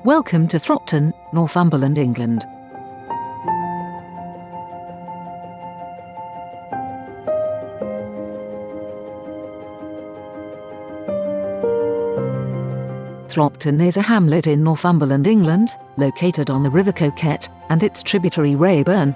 Welcome to Thropton, Northumberland, England. Thropton is a hamlet in Northumberland, England, located on the River Coquette and its tributary Rayburn.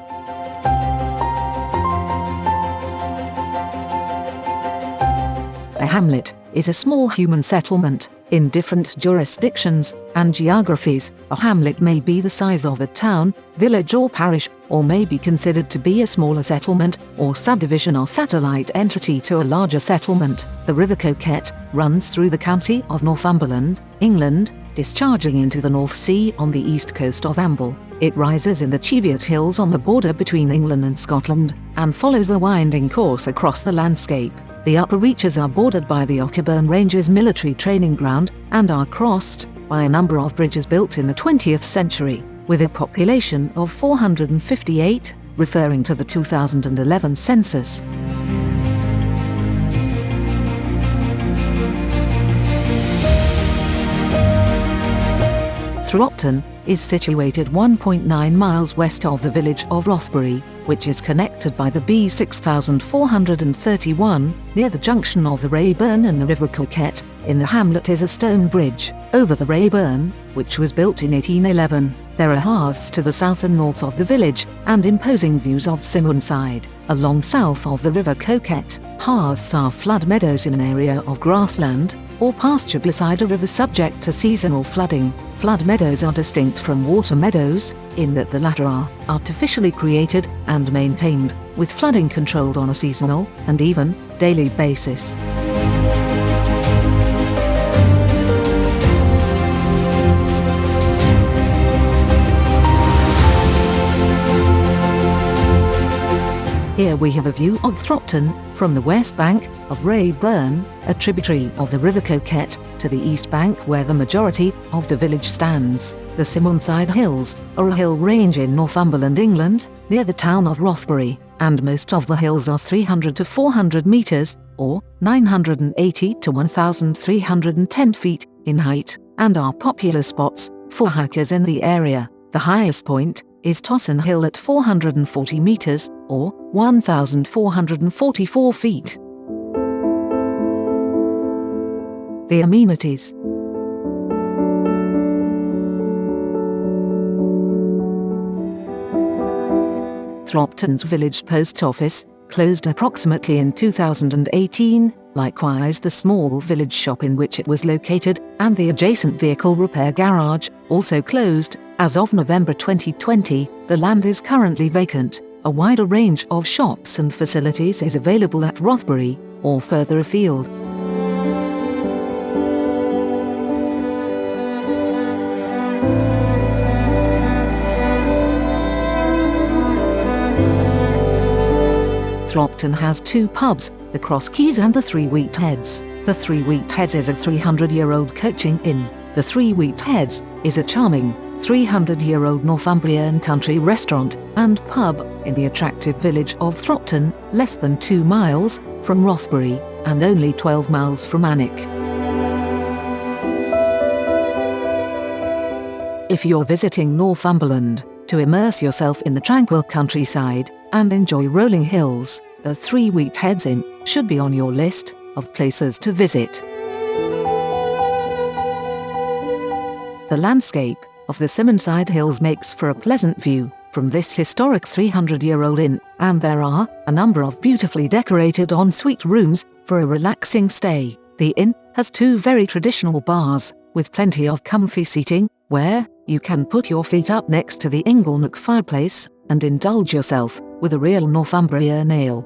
A hamlet is a small human settlement. In different jurisdictions and geographies, a hamlet may be the size of a town, village or parish, or may be considered to be a smaller settlement or subdivision or satellite entity to a larger settlement. The River Coquette runs through the county of Northumberland, England, discharging into the North Sea on the east coast of Amble. It rises in the Cheviot Hills on the border between England and Scotland, and follows a winding course across the landscape. The upper reaches are bordered by the Otterburn Ranges military training ground, and are crossed by a number of bridges built in the 20th century, with a population of 458, referring to the 2011 census. Thropton is situated 1.9 miles west of the village of Rothbury, which is connected by the B6431 near the junction of the Rayburn and the River Coquette. In the hamlet is a stone bridge over the Rayburn, which was built in 1811. There are heaths to the south and north of the village, and imposing views of Simonside. Along south of the River Coquette, heaths are flood meadows in an area of grassland or pasture beside a river subject to seasonal flooding. Flood meadows are distinct from water meadows, in that the latter are artificially created and maintained, with flooding controlled on a seasonal and even daily basis. Here we have a view of Thropton from the west bank of Rayburn, a tributary of the River Coquette, to the east bank where the majority of the village stands. The Simonside Hills are a hill range in Northumberland, England, near the town of Rothbury, and most of the hills are 300 to 400 metres, or 980 to 1,310 feet, in height, and are popular spots for hikers in the area. The highest point is Thropton Hill at 440 metres, or 1,444 feet. The amenities. Thropton's village post office closed approximately in 2018, likewise the small village shop in which it was located, and the adjacent vehicle repair garage, also closed. As of November 2020, the land is currently vacant. A wider range of shops and facilities is available at Rothbury or further afield. Thropton has two pubs, the Cross Keys and the Three Wheat Heads. The Three Wheat Heads is a 300-year-old coaching inn. The Three Wheat Heads is a charming 300-year-old Northumbrian country restaurant and pub in the attractive village of Thropton, less than 2 miles from Rothbury and only 12 miles from Alnwick. If you're visiting Northumberland to immerse yourself in the tranquil countryside and enjoy rolling hills, the Three Wheat Heads Inn should be on your list of places to visit. The landscape of the Simonside Hills makes for a pleasant view from this historic 300-year-old inn, and there are a number of beautifully decorated ensuite rooms for a relaxing stay. The inn has two very traditional bars, with plenty of comfy seating, where you can put your feet up next to the inglenook fireplace and indulge yourself with a real Northumbrian ale.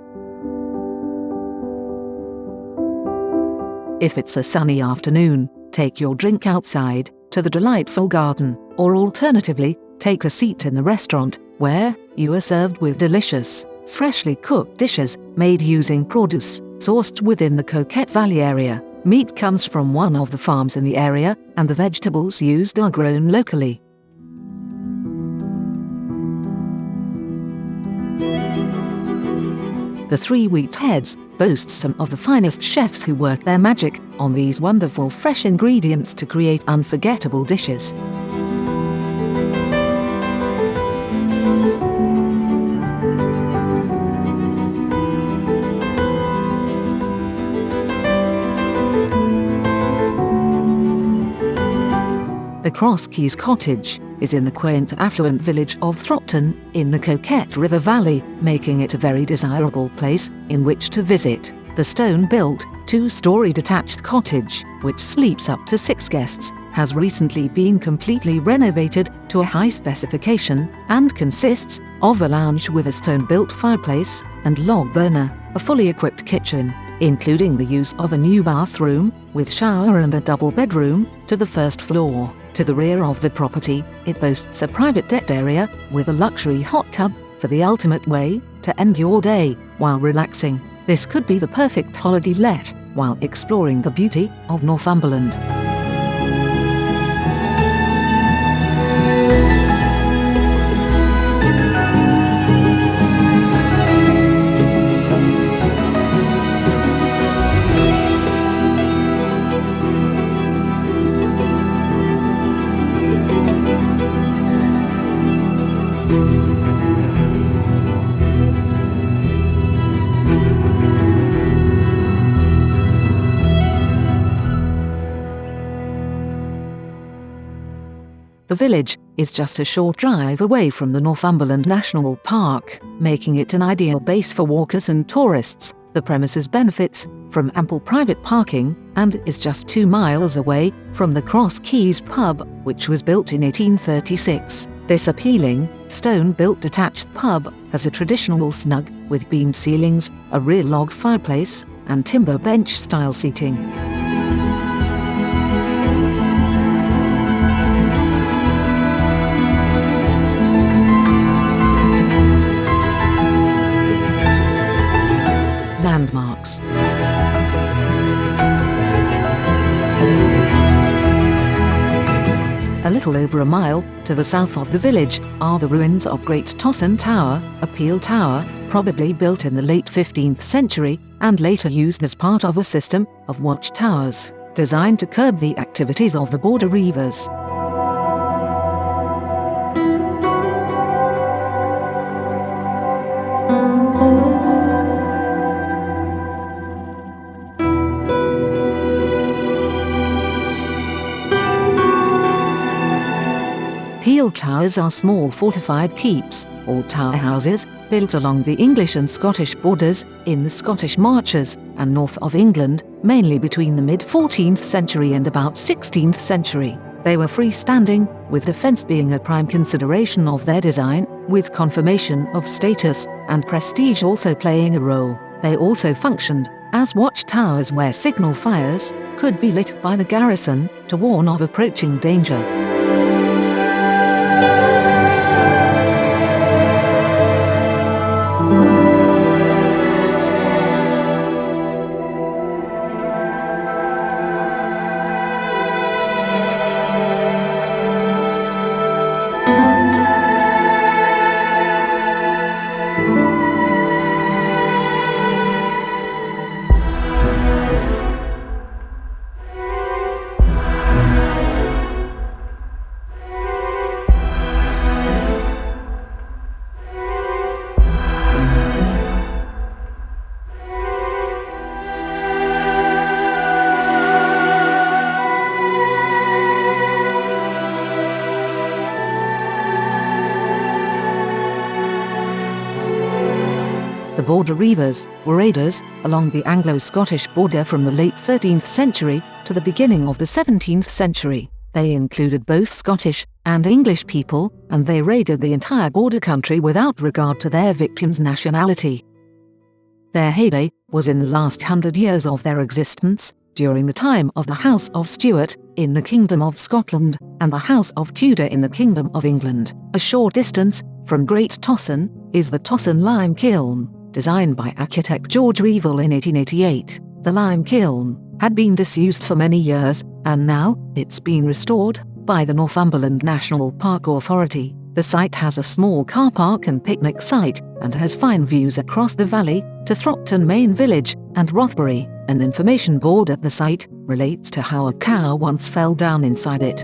If it's a sunny afternoon, take your drink outside to the delightful garden, or alternatively, take a seat in the restaurant, where you are served with delicious, freshly cooked dishes made using produce sourced within the Coquette Valley area. Meat comes from one of the farms in the area, and the vegetables used are grown locally. The Three Wheat Heads boasts some of the finest chefs who work their magic on these wonderful fresh ingredients to create unforgettable dishes. The Cross Keys Cottage is in the quaint affluent village of Thropton, in the Coquette River Valley, making it a very desirable place in which to visit. The stone-built, two-storey detached cottage, which sleeps up to 6 guests, has recently been completely renovated to a high specification and consists of a lounge with a stone-built fireplace and log burner, a fully equipped kitchen, including the use of a new bathroom, with shower and a double bedroom, to the first floor. To the rear of the property, it boasts a private decked area with a luxury hot tub for the ultimate way to end your day while relaxing. This could be the perfect holiday let while exploring the beauty of Northumberland. The village is just a short drive away from the Northumberland National Park, making it an ideal base for walkers and tourists. The premises benefits from ample private parking and is just 2 miles away from the Cross Keys pub, which was built in 1836. This appealing, stone-built detached pub has a traditional snug with beamed ceilings, a rear log fireplace, and timber bench-style seating. Landmarks. A little over a mile to the south of the village are the ruins of Great Tosson Tower, a peel tower, probably built in the late 15th century and later used as part of a system of watch towers, designed to curb the activities of the border reivers. Peel towers are small fortified keeps, or tower houses, built along the English and Scottish borders, in the Scottish Marches, and north of England, mainly between the mid-14th century and about 16th century. They were freestanding, with defence being a prime consideration of their design, with confirmation of status and prestige also playing a role. They also functioned as watchtowers where signal fires could be lit by the garrison to warn of approaching danger. The border reivers were raiders along the Anglo-Scottish border from the late 13th century to the beginning of the 17th century. They included both Scottish and English people, and they raided the entire border country without regard to their victims' nationality. Their heyday was in the last 100 years of their existence, during the time of the House of Stuart in the Kingdom of Scotland and the House of Tudor in the Kingdom of England. A short distance from Great Tosson is the Tosson Lime Kiln, designed by architect George Reevell in 1888. The lime kiln had been disused for many years, and now it's been restored by the Northumberland National Park Authority. The site has a small car park and picnic site, and has fine views across the valley to Thropton main village and Rothbury. An information board at the site relates to how a cow once fell down inside it.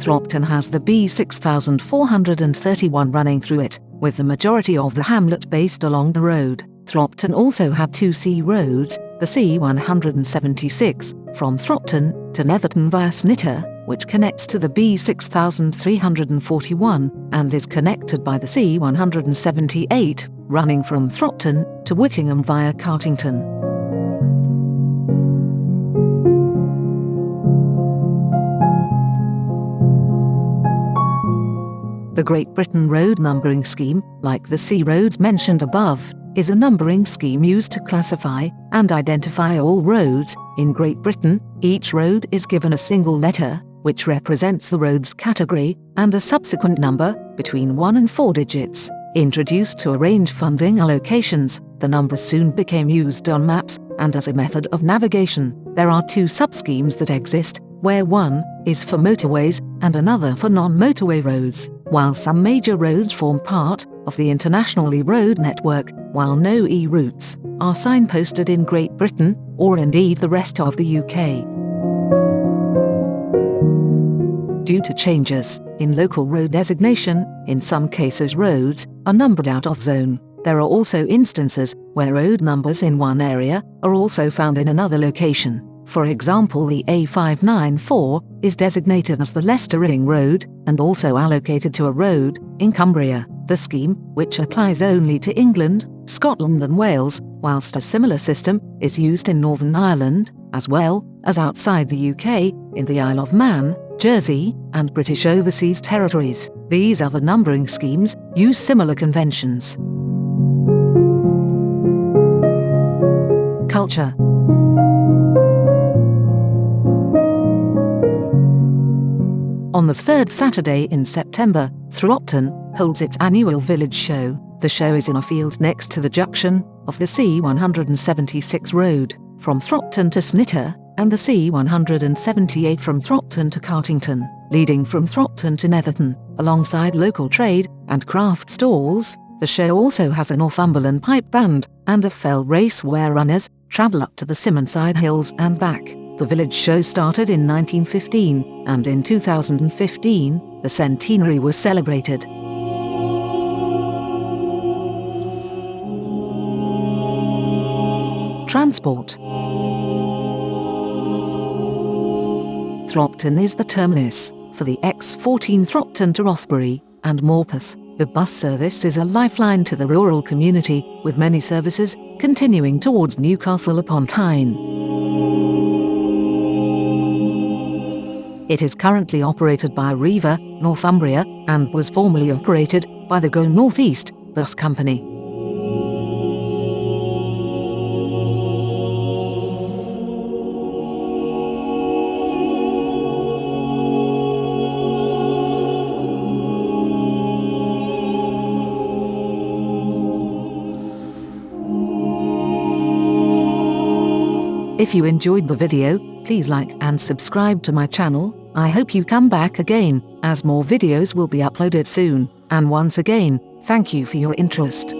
Thropton has the B6431 running through it, with the majority of the hamlet based along the road. Thropton also had 2 C roads, the C176, from Thropton to Netherton via Snitter, which connects to the B6341 and is connected by the C178, running from Thropton to Whittingham via Cartington. The Great Britain road numbering scheme, like the C roads mentioned above, is a numbering scheme used to classify and identify all roads. In Great Britain, each road is given a single letter, which represents the road's category, and a subsequent number, between 1 and 4 digits. Introduced to arrange funding allocations, the numbers soon became used on maps, and as a method of navigation. There are 2 sub-schemes that exist, where one is for motorways and another for non-motorway roads. While some major roads form part of the international E-road network, while no E-routes are signposted in Great Britain, or indeed the rest of the UK. Due to changes in local road designation, in some cases roads are numbered out of zone. There are also instances where road numbers in one area are also found in another location. For example, the A594 is designated as the Leicester Ring Road and also allocated to a road in Cumbria. The scheme, which applies only to England, Scotland and Wales, whilst a similar system is used in Northern Ireland, as well as outside the UK, in the Isle of Man, Jersey, and British Overseas Territories. These other numbering schemes use similar conventions. Culture. On the 3rd Saturday in September, Thropton holds its annual village show. The show is in a field next to the junction of the C176 road, from Thropton to Snitter, and the C178 from Thropton to Cartington, leading from Thropton to Netherton, alongside local trade and craft stalls. The show also has a Northumberland pipe band and a fell race where runners travel up to the Simonside Hills and back. The village show started in 1915, and in 2015, the centenary was celebrated. Transport. Thropton is the terminus for the X14 Thropton to Rothbury and Morpeth. The bus service is a lifeline to the rural community, with many services continuing towards Newcastle upon Tyne. It is currently operated by Riva, Northumbria, and was formerly operated by the Go North East Bus Company. If you enjoyed the video, please like and subscribe to my channel. I hope you come back again, as more videos will be uploaded soon. And once again, thank you for your interest.